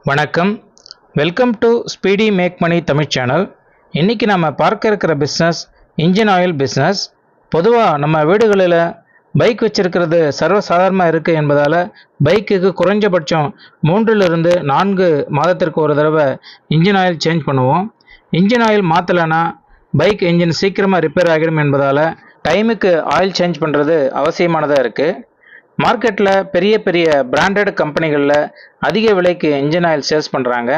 வணக்கம். Welcome to speedy make money Tamil channel. இன்றைக்கி நம்ம பார்க்க இருக்கிற பிஸ்னஸ் இன்ஜின் ஆயில் பிஸ்னஸ். பொதுவாக நம்ம வீடுகளில் பைக் வச்சுருக்கிறது சர்வசாதாரணமாக இருக்குது என்பதால் பைக்குக்கு குறைஞ்சபட்சம் 3லிருந்து 4 மாதத்திற்கு ஒரு தடவை இன்ஜின் ஆயில் சேஞ்ச் பண்ணுவோம். இன்ஜின் ஆயில் மாற்றலைன்னா பைக் இன்ஜின் சீக்கிரமாக ரிப்பேர் ஆகிடும் என்பதால் டைமுக்கு ஆயில் சேஞ்ச் பண்ணுறது அவசியமானதாக இருக்குது. மார்க்கெட்டில் பெரிய பெரிய பிராண்டட் கம்பெனிகளில் அதிக விலைக்கு இன்ஜின் ஆயில் சேல்ஸ் பண்ணுறாங்க.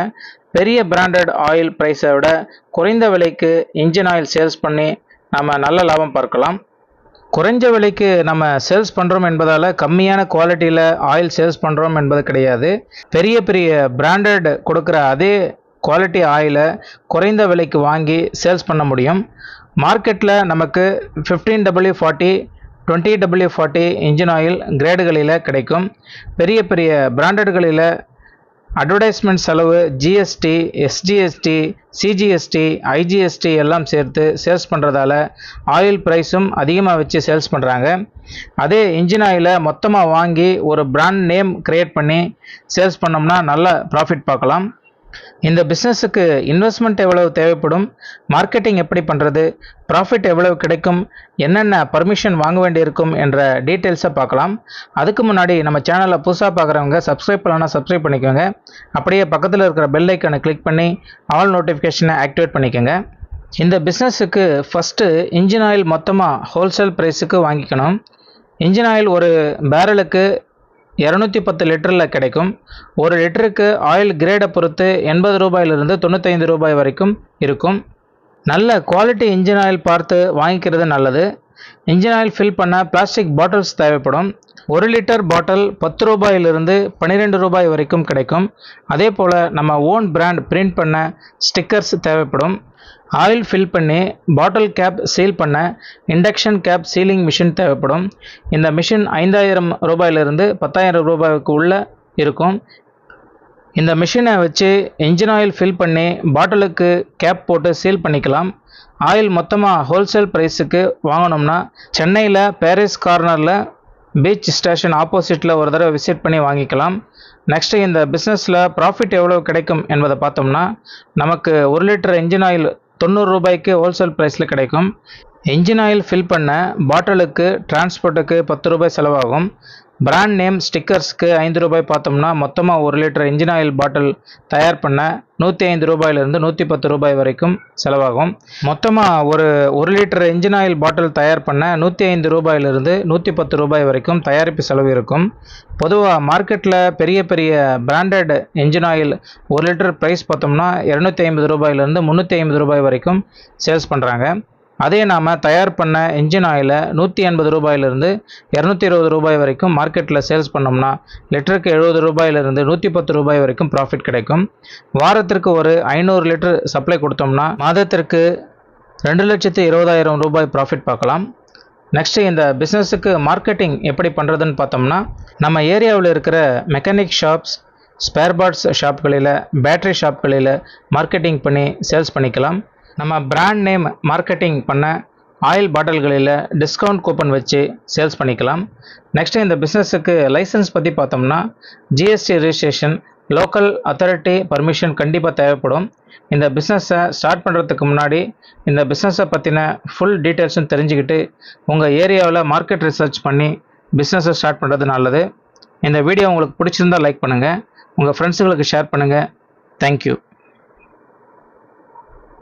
பெரிய பிராண்டட் ஆயில் ப்ரைஸை விட குறைந்த விலைக்கு இன்ஜின் ஆயில் சேல்ஸ் பண்ணி நம்ம நல்ல லாபம் பார்க்கலாம். குறைஞ்ச விலைக்கு நம்ம சேல்ஸ் பண்ணுறோம் என்பதால் கம்மியான குவாலிட்டியில் ஆயில் சேல்ஸ் பண்ணுறோம் என்பது கிடையாது. பெரிய பெரிய பிராண்டட் கொடுக்குற அதே குவாலிட்டி ஆயிலை குறைந்த விலைக்கு வாங்கி சேல்ஸ் பண்ண முடியும். மார்க்கெட்டில் நமக்கு 15W40 20W40 இன்ஜின் ஆயில் கிரேடுகளில் கிடைக்கும். பெரிய பெரிய பிராண்டட்களில் அட்வர்டைஸ்மெண்ட் செலவு ஜிஎஸ்டி, எஸ்ஜிஎஸ்டி, சிஜிஎஸ்டி, ஐஜிஎஸ்டி எல்லாம் சேர்த்து சேல்ஸ் பண்ணுறதால ஆயில் ப்ரைஸும் அதிகமாக வச்சு சேல்ஸ் பண்ணுறாங்க. அதே இன்ஜின் ஆயிலை மொத்தமாக வாங்கி ஒரு பிராண்ட் நேம் க்ரியேட் பண்ணி சேல்ஸ் பண்ணோம்னா நல்ல ப்ராஃபிட் பார்க்கலாம். இந்த பிஸ்னஸுக்கு இன்வெஸ்ட்மெண்ட் எவ்வளவு தேவைப்படும், மார்க்கெட்டிங் எப்படி பண்ணுறது, ப்ராஃபிட் எவ்வளவு கிடைக்கும், என்னென்ன பர்மிஷன் வாங்க வேண்டியிருக்கும் என்ற டீட்டெயில்ஸை பார்க்கலாம். அதுக்கு முன்னாடி நம்ம சேனலை புதுசாக பார்க்குறவங்க சப்ஸ்கிரைப் பண்ணலாம், சப்ஸ்கிரைப் பண்ணிக்கோங்க. அப்படியே பக்கத்தில் இருக்கிற பெல் ஐக்கனை கிளிக் பண்ணி ஆல் நோட்டிஃபிகேஷனை ஆக்டிவேட் பண்ணிக்கோங்க. இந்த பிஸ்னஸுக்கு ஃபஸ்ட்டு இன்ஜின் ஆயில் மொத்தமாக ஹோல்சேல் ப்ரைஸுக்கு வாங்கிக்கணும். இன்ஜின் ஆயில் ஒரு பேரலுக்கு 210 லிட்டரில் கிடைக்கும். ஒரு லிட்டருக்கு ஆயில் கிரேடை பொறுத்து 80 ரூபாயிலிருந்து 95 ரூபாய் வரைக்கும் இருக்கும். நல்ல குவாலிட்டி இன்ஜின் ஆயில் பார்த்து வாங்கிக்கிறது நல்லது. இன்ஜின் ஆயில் ஃபில் பண்ண பிளாஸ்டிக் பாட்டில்ஸ் தேவைப்படும். 1 லிட்டர் பாட்டில் 10 ரூபாயிலிருந்து 12 ரூபாய் வரைக்கும் கிடைக்கும். அதே போல் நம்ம ஓன் பிராண்ட் பிரிண்ட் பண்ண ஸ்டிக்கர்ஸ் தேவைப்படும். ஆயில் ஃபில் பண்ணி பாட்டில் கேப் சீல் பண்ண இண்டக்ஷன் கேப் சீலிங் மிஷின் தேவைப்படும். இந்த மிஷின் 5000 ரூபாயிலிருந்து 10,000 ரூபாய்க்கு உள்ளே இருக்கும். இந்த மிஷினை வச்சு இன்ஜின் ஆயில் ஃபில் பண்ணி பாட்டிலுக்கு கேப் போட்டு சீல் பண்ணிக்கலாம். ஆயில் மொத்தமாக ஹோல்சேல் ப்ரைஸுக்கு வாங்கணும்னா சென்னையில் பாரிஸ் கார்னரில் பீச் ஸ்டேஷன் ஆப்போசிட்டில் ஒரு தடவை விசிட் பண்ணி வாங்கிக்கலாம். நெக்ஸ்ட்டு இந்த பிஸ்னஸில் ப்ராஃபிட் எவ்வளோ கிடைக்கும் என்பதை பார்த்தோம்னா நமக்கு 1 லிட்டர் இன்ஜின் ஆயில் 90 ரூபாய்க்கு ஹோல்சேல் ப்ரைஸில் கிடைக்கும். இன்ஜின் ஆயில் ஃபில் பண்ண பாட்டிலுக்கு டிரான்ஸ்போர்ட்டுக்கு 10 ரூபாய் செலவாகும். பிராண்ட் நேம் ஸ்டிக்கர்ஸ்க்கு 5 ரூபாய் பார்த்தோம்னா மொத்தமாக 1 லிட்டர் இன்ஜின் ஆயில் பாட்டில் தயார் பண்ண 105 ரூபாயிலிருந்து 110 ரூபாய் வரைக்கும் செலவாகும். மொத்தமாக ஒரு லிட்டர் இன்ஜின் ஆயில் பாட்டில் தயார் பண்ண 105 ரூபாயிலிருந்து 110 ரூபாய் வரைக்கும் தயாரிப்பு செலவு இருக்கும். பொதுவாக மார்க்கெட்டில் பெரிய பெரிய branded engine oil 1 litre price பார்த்தோம்னா 250 ரூபாயிலிருந்து 350 ரூபாய் வரைக்கும் சேல்ஸ் பண்ணுறாங்க. அதே நாம் தயார் பண்ண இன்ஜின் ஆயிலை 180 ரூபாயிலிருந்து 220 ரூபாய் வரைக்கும் மார்க்கெட்டில் சேல்ஸ் பண்ணோம்னா லிட்டருக்கு 70 ரூபாயிலிருந்து 110 ரூபாய் வரைக்கும் ப்ராஃபிட் கிடைக்கும். வாரத்திற்கு ஒரு 500 லிட்டர் சப்ளை கொடுத்தோம்னா மாதத்திற்கு 2,20,000 ரூபாய் ப்ராஃபிட் பார்க்கலாம். நெக்ஸ்ட்டு இந்த பிஸ்னஸுக்கு மார்க்கெட்டிங் எப்படி பண்ணுறதுன்னு பார்த்தோம்னா நம்ம ஏரியாவில் இருக்கிற மெக்கானிக் ஷாப்ஸ், ஸ்பேர் பார்ட்ஸ் ஷாப்களில், பேட்டரி ஷாப்களில் மார்க்கெட்டிங் பண்ணி சேல்ஸ் பண்ணிக்கலாம். நம்ம பிராண்ட் நேம் மார்க்கெட்டிங் பண்ண ஆயில் பாட்டில்களில் டிஸ்கவுண்ட் கூப்பன் வச்சு சேல்ஸ் பண்ணிக்கலாம். நெக்ஸ்ட்டு இந்த பிஸ்னஸுக்கு லைசன்ஸ் பற்றி பார்த்தோம்னா GST registration, local authority permission கண்டிப்பாக தேவைப்படும். இந்த பிஸ்னஸை ஸ்டார்ட் பண்ணுறதுக்கு முன்னாடி இந்த பிஸ்னஸை பற்றின ஃபுல் டீட்டெயில்ஸும் தெரிஞ்சுக்கிட்டு உங்கள் ஏரியாவில் மார்க்கெட் ரிசர்ச் பண்ணி பிஸ்னஸை ஸ்டார்ட் பண்ணுறது நல்லது. இந்த வீடியோ உங்களுக்கு பிடிச்சிருந்தால் லைக் பண்ணுங்கள், உங்கள் ஃப்ரெண்ட்ஸுங்களுக்கு ஷேர் பண்ணுங்கள். தேங்க்யூ.